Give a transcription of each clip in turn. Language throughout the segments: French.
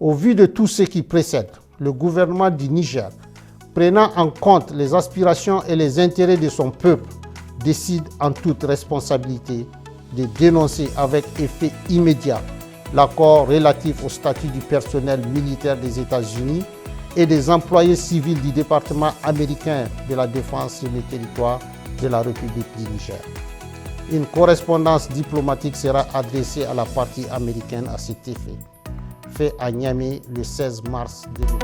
Au vu de tout ce qui précède, le gouvernement du Niger, prenant en compte les aspirations et les intérêts de son peuple, décide en toute responsabilité de dénoncer avec effet immédiat l'accord relatif au statut du personnel militaire des États-Unis et des employés civils du département américain de la défense sur le territoire de la République du Niger. Une correspondance diplomatique sera adressée à la partie américaine à cet effet, fait à Niamey le 16 mars 2020.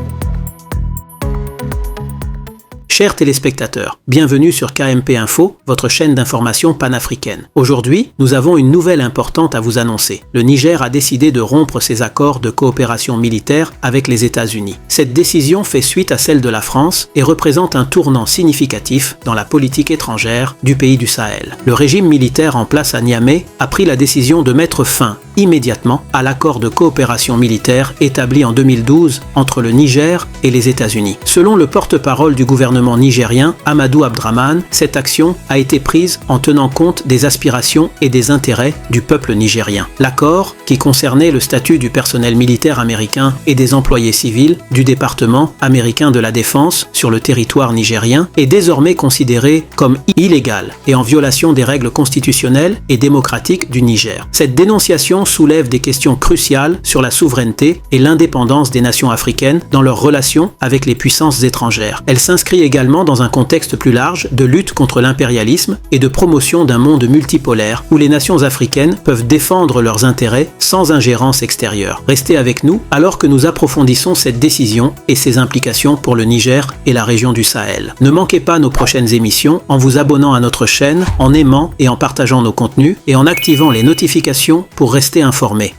Chers téléspectateurs, bienvenue sur KMP Info, votre chaîne d'information panafricaine. Aujourd'hui, nous avons une nouvelle importante à vous annoncer. Le Niger a décidé de rompre ses accords de coopération militaire avec les États-Unis. Cette décision fait suite à celle de la France et représente un tournant significatif dans la politique étrangère du pays du Sahel. Le régime militaire en place à Niamey a pris la décision de mettre fin immédiatement à l'accord de coopération militaire établi en 2012 entre le Niger et les États-Unis. Selon le porte-parole du gouvernement nigérien, Amadou Abdraman, cette action a été prise en tenant compte des aspirations et des intérêts du peuple nigérien. L'accord, qui concernait le statut du personnel militaire américain et des employés civils du département américain de la défense sur le territoire nigérien, est désormais considéré comme illégal et en violation des règles constitutionnelles et démocratiques du Niger. Cette dénonciation soulève des questions cruciales sur la souveraineté et l'indépendance des nations africaines dans leurs relations avec les puissances étrangères. Elle s'inscrit également dans un contexte plus large de lutte contre l'impérialisme et de promotion d'un monde multipolaire où les nations africaines peuvent défendre leurs intérêts sans ingérence extérieure. Restez avec nous alors que nous approfondissons cette décision et ses implications pour le Niger et la région du Sahel. Ne manquez pas nos prochaines émissions en vous abonnant à notre chaîne, en aimant et en partageant nos contenus et en activant les notifications pour rester informés.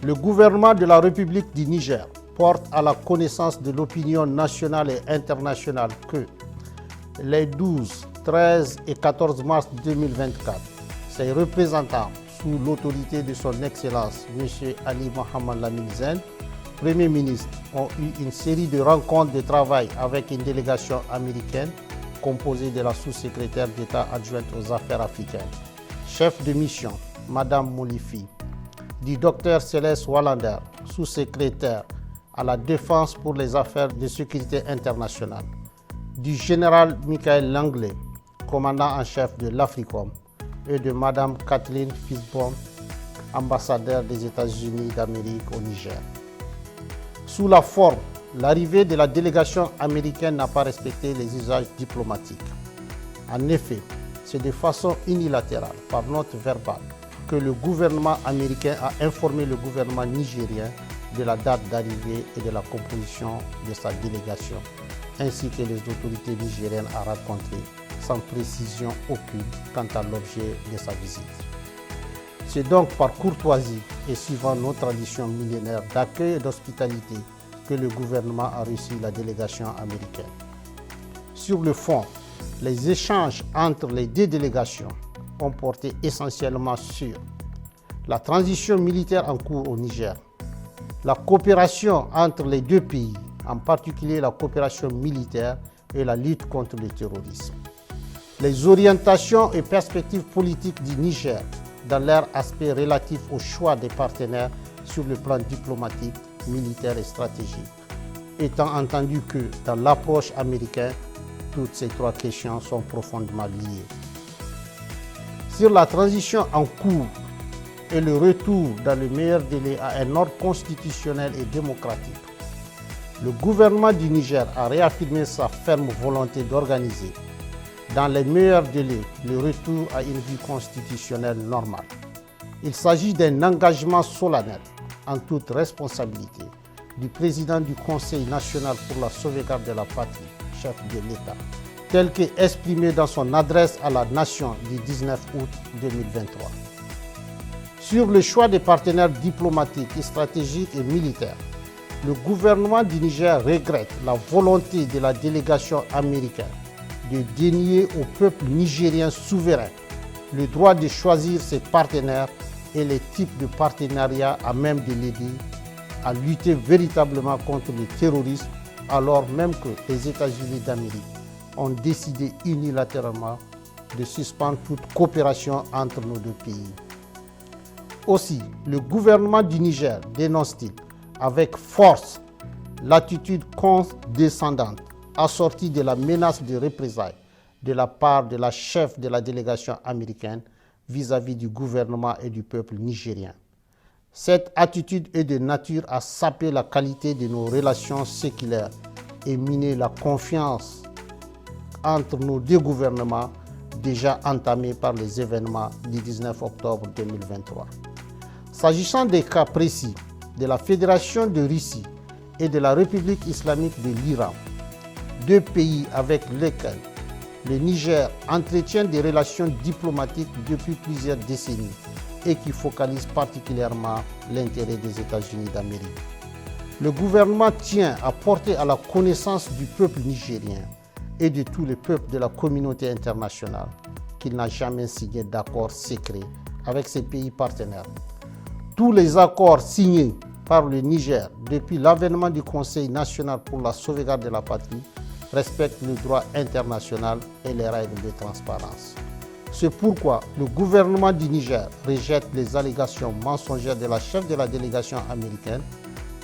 Le gouvernement de la République du Niger porte à la connaissance de l'opinion nationale et internationale que les 12, 13 et 14 mars 2024, ses représentants, sous l'autorité de son Excellence M. Ali Mohamed Lamine Zen, Premier ministre, ont eu une série de rencontres de travail avec une délégation américaine composée de la sous-secrétaire d'État adjointe aux affaires africaines, chef de mission, Mme Molifi, du Dr Céleste Wallander, sous-secrétaire à la Défense pour les affaires de sécurité internationale, du général Michael Langley, commandant en chef de l'Africom, et de Mme Kathleen Fisbon, ambassadeur des États-Unis d'Amérique au Niger. Sous la forme, l'arrivée de la délégation américaine n'a pas respecté les usages diplomatiques. En effet, c'est de façon unilatérale, par note verbale, que le gouvernement américain a informé le gouvernement nigérien de la date d'arrivée et de la composition de sa délégation, ainsi que les autorités nigériennes à rencontrer, sans précision aucune quant à l'objet de sa visite. C'est donc par courtoisie et suivant nos traditions millénaires d'accueil et d'hospitalité que le gouvernement a reçu la délégation américaine. Sur le fond, les échanges entre les deux délégations ont porté essentiellement sur la transition militaire en cours au Niger, la coopération entre les deux pays, en particulier la coopération militaire et la lutte contre le terrorisme, les orientations et perspectives politiques du Niger dans leur aspect relatif au choix des partenaires sur le plan diplomatique, militaire et stratégique, étant entendu que dans l'approche américaine, toutes ces trois questions sont profondément liées. Sur la transition en cours et le retour dans le meilleur délai à un ordre constitutionnel et démocratique, le gouvernement du Niger a réaffirmé sa ferme volonté d'organiser dans les meilleurs délais le retour à une vie constitutionnelle normale. Il s'agit d'un engagement solennel en toute responsabilité du président du Conseil national pour la sauvegarde de la patrie, chef de l'État, tel qu'exprimé dans son adresse à la nation du 19 août 2023. Sur le choix des partenaires diplomatiques, stratégiques et militaires, le gouvernement du Niger regrette la volonté de la délégation américaine de dénier au peuple nigérien souverain le droit de choisir ses partenaires et les types de partenariats à même de l'aider à lutter véritablement contre le terrorisme, alors même que les États-Unis d'Amérique ont décidé unilatéralement de suspendre toute coopération entre nos deux pays. Aussi, le gouvernement du Niger dénonce-t-il avec force l'attitude condescendante assortie de la menace de représailles de la part de la chef de la délégation américaine vis-à-vis du gouvernement et du peuple nigérien. Cette attitude est de nature à saper la qualité de nos relations séculaires et miner la confiance entre nos deux gouvernements déjà entamés par les événements du 19 octobre 2023. S'agissant des cas précis de la Fédération de Russie et de la République islamique de l'Iran, deux pays avec lesquels le Niger entretient des relations diplomatiques depuis plusieurs décennies et qui focalisent particulièrement l'intérêt des États-Unis d'Amérique. Le gouvernement tient à porter à la connaissance du peuple nigérien et de tous les peuples de la communauté internationale qu'il n'a jamais signé d'accord secret avec ses pays partenaires. Tous les accords signés par le Niger depuis l'avènement du Conseil national pour la sauvegarde de la patrie respectent le droit international et les règles de transparence. C'est pourquoi le gouvernement du Niger rejette les allégations mensongères de la chef de la délégation américaine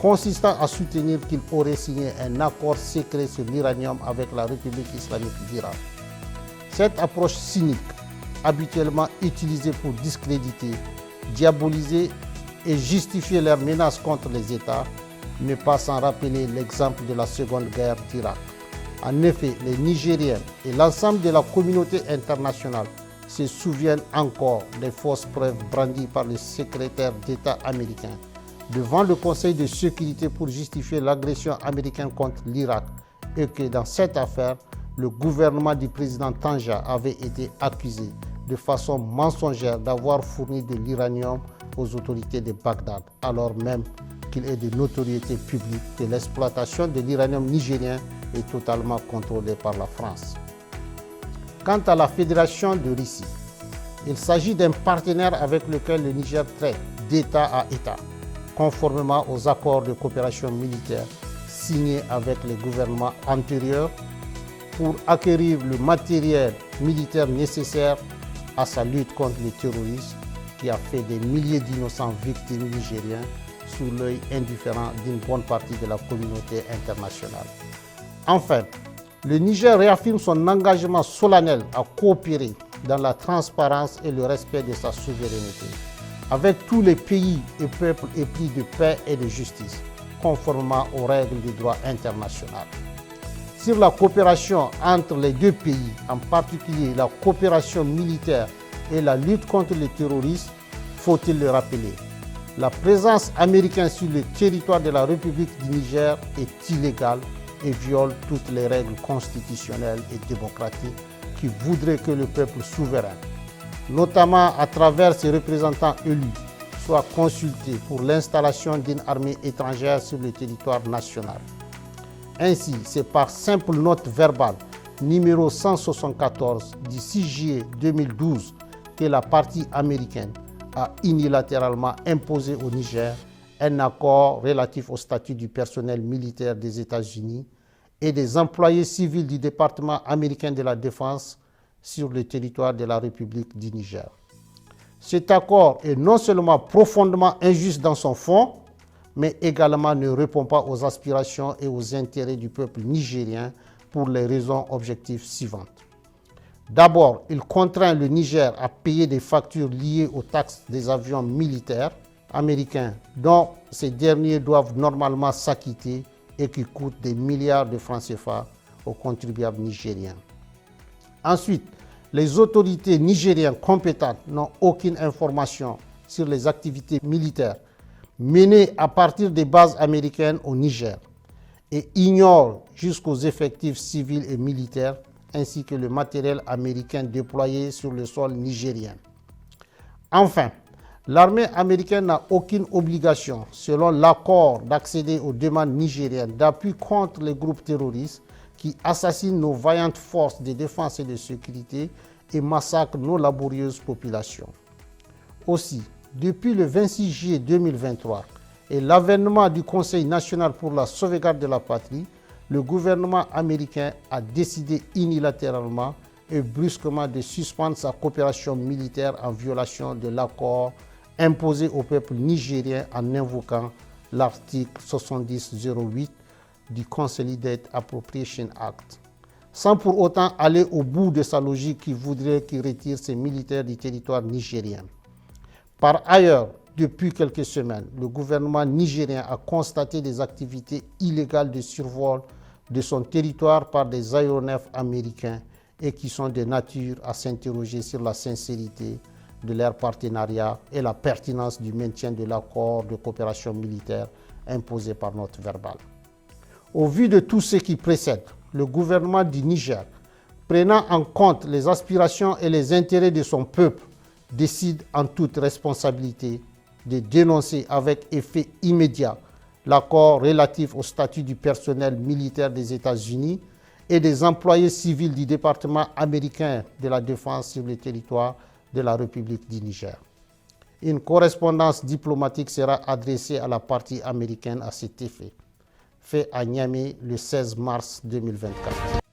consistant à soutenir qu'il aurait signé un accord secret sur l'uranium avec la République islamique d'Iran. Cette approche cynique, habituellement utilisée pour discréditer, diaboliser et justifier leurs menaces contre les États, n'est pas sans rappeler l'exemple de la Seconde Guerre d'Irak. En effet, les Nigériens et l'ensemble de la communauté internationale se souviennent encore des fausses preuves brandies par le secrétaire d'État américain devant le Conseil de sécurité pour justifier l'agression américaine contre l'Irak et que dans cette affaire, le gouvernement du président Tanja avait été accusé de façon mensongère d'avoir fourni de l'uranium aux autorités de Bagdad, alors même qu'il est de notoriété publique que l'exploitation de l'uranium nigérien est totalement contrôlée par la France. Quant à la Fédération de Russie, il s'agit d'un partenaire avec lequel le Niger traite d'État à État, conformément aux accords de coopération militaire signés avec les gouvernements antérieurs pour acquérir le matériel militaire nécessaire à sa lutte contre le terrorisme qui a fait des milliers d'innocents victimes nigériens sous l'œil indifférent d'une bonne partie de la communauté internationale. Enfin, le Niger réaffirme son engagement solennel à coopérer dans la transparence et le respect de sa souveraineté avec tous les pays et peuples épris de paix et de justice, conformément aux règles du droit international. Sur la coopération entre les deux pays, en particulier la coopération militaire et la lutte contre le terrorisme, faut-il le rappeler, la présence américaine sur le territoire de la République du Niger est illégale et viole toutes les règles constitutionnelles et démocratiques qui voudraient que le peuple souverain, notamment à travers ses représentants élus, soit consulté pour l'installation d'une armée étrangère sur le territoire national. Ainsi, c'est par simple note verbale numéro 174 du 6 juillet 2012 que la partie américaine a unilatéralement imposé au Niger un accord relatif au statut du personnel militaire des États-Unis et des employés civils du département américain de la Défense sur le territoire de la République du Niger. Cet accord est non seulement profondément injuste dans son fond, mais également ne répond pas aux aspirations et aux intérêts du peuple nigérien pour les raisons objectives suivantes. D'abord, il contraint le Niger à payer des factures liées aux taxes des avions militaires américains dont ces derniers doivent normalement s'acquitter et qui coûtent des milliards de francs CFA aux contribuables nigériens. Ensuite, les autorités nigériennes compétentes n'ont aucune information sur les activités militaires menées à partir des bases américaines au Niger et ignorent jusqu'aux effectifs civils et militaires ainsi que le matériel américain déployé sur le sol nigérien. Enfin, l'armée américaine n'a aucune obligation, selon l'accord, d'accéder aux demandes nigériennes d'appui contre les groupes terroristes qui assassinent nos vaillantes forces de défense et de sécurité et massacrent nos laborieuses populations. Aussi, depuis le 26 juillet 2023 et l'avènement du Conseil national pour la sauvegarde de la patrie, le gouvernement américain a décidé unilatéralement et brusquement de suspendre sa coopération militaire en violation de l'accord imposé au peuple nigérien en invoquant l'article 7008 du Consolidated Appropriation Act, sans pour autant aller au bout de sa logique qui voudrait qu'il retire ses militaires du territoire nigérien. Par ailleurs, depuis quelques semaines, le gouvernement nigérien a constaté des activités illégales de survol de son territoire par des aéronefs américains et qui sont de nature à s'interroger sur la sincérité de leur partenariat et la pertinence du maintien de l'accord de coopération militaire imposé par note verbale. Au vu de tout ce qui précède, le gouvernement du Niger, prenant en compte les aspirations et les intérêts de son peuple, décide en toute responsabilité de dénoncer avec effet immédiat l'accord relatif au statut du personnel militaire des États-Unis et des employés civils du département américain de la défense sur le territoire de la République du Niger. Une correspondance diplomatique sera adressée à la partie américaine à cet effet, fait à Niamey le 16 mars 2024.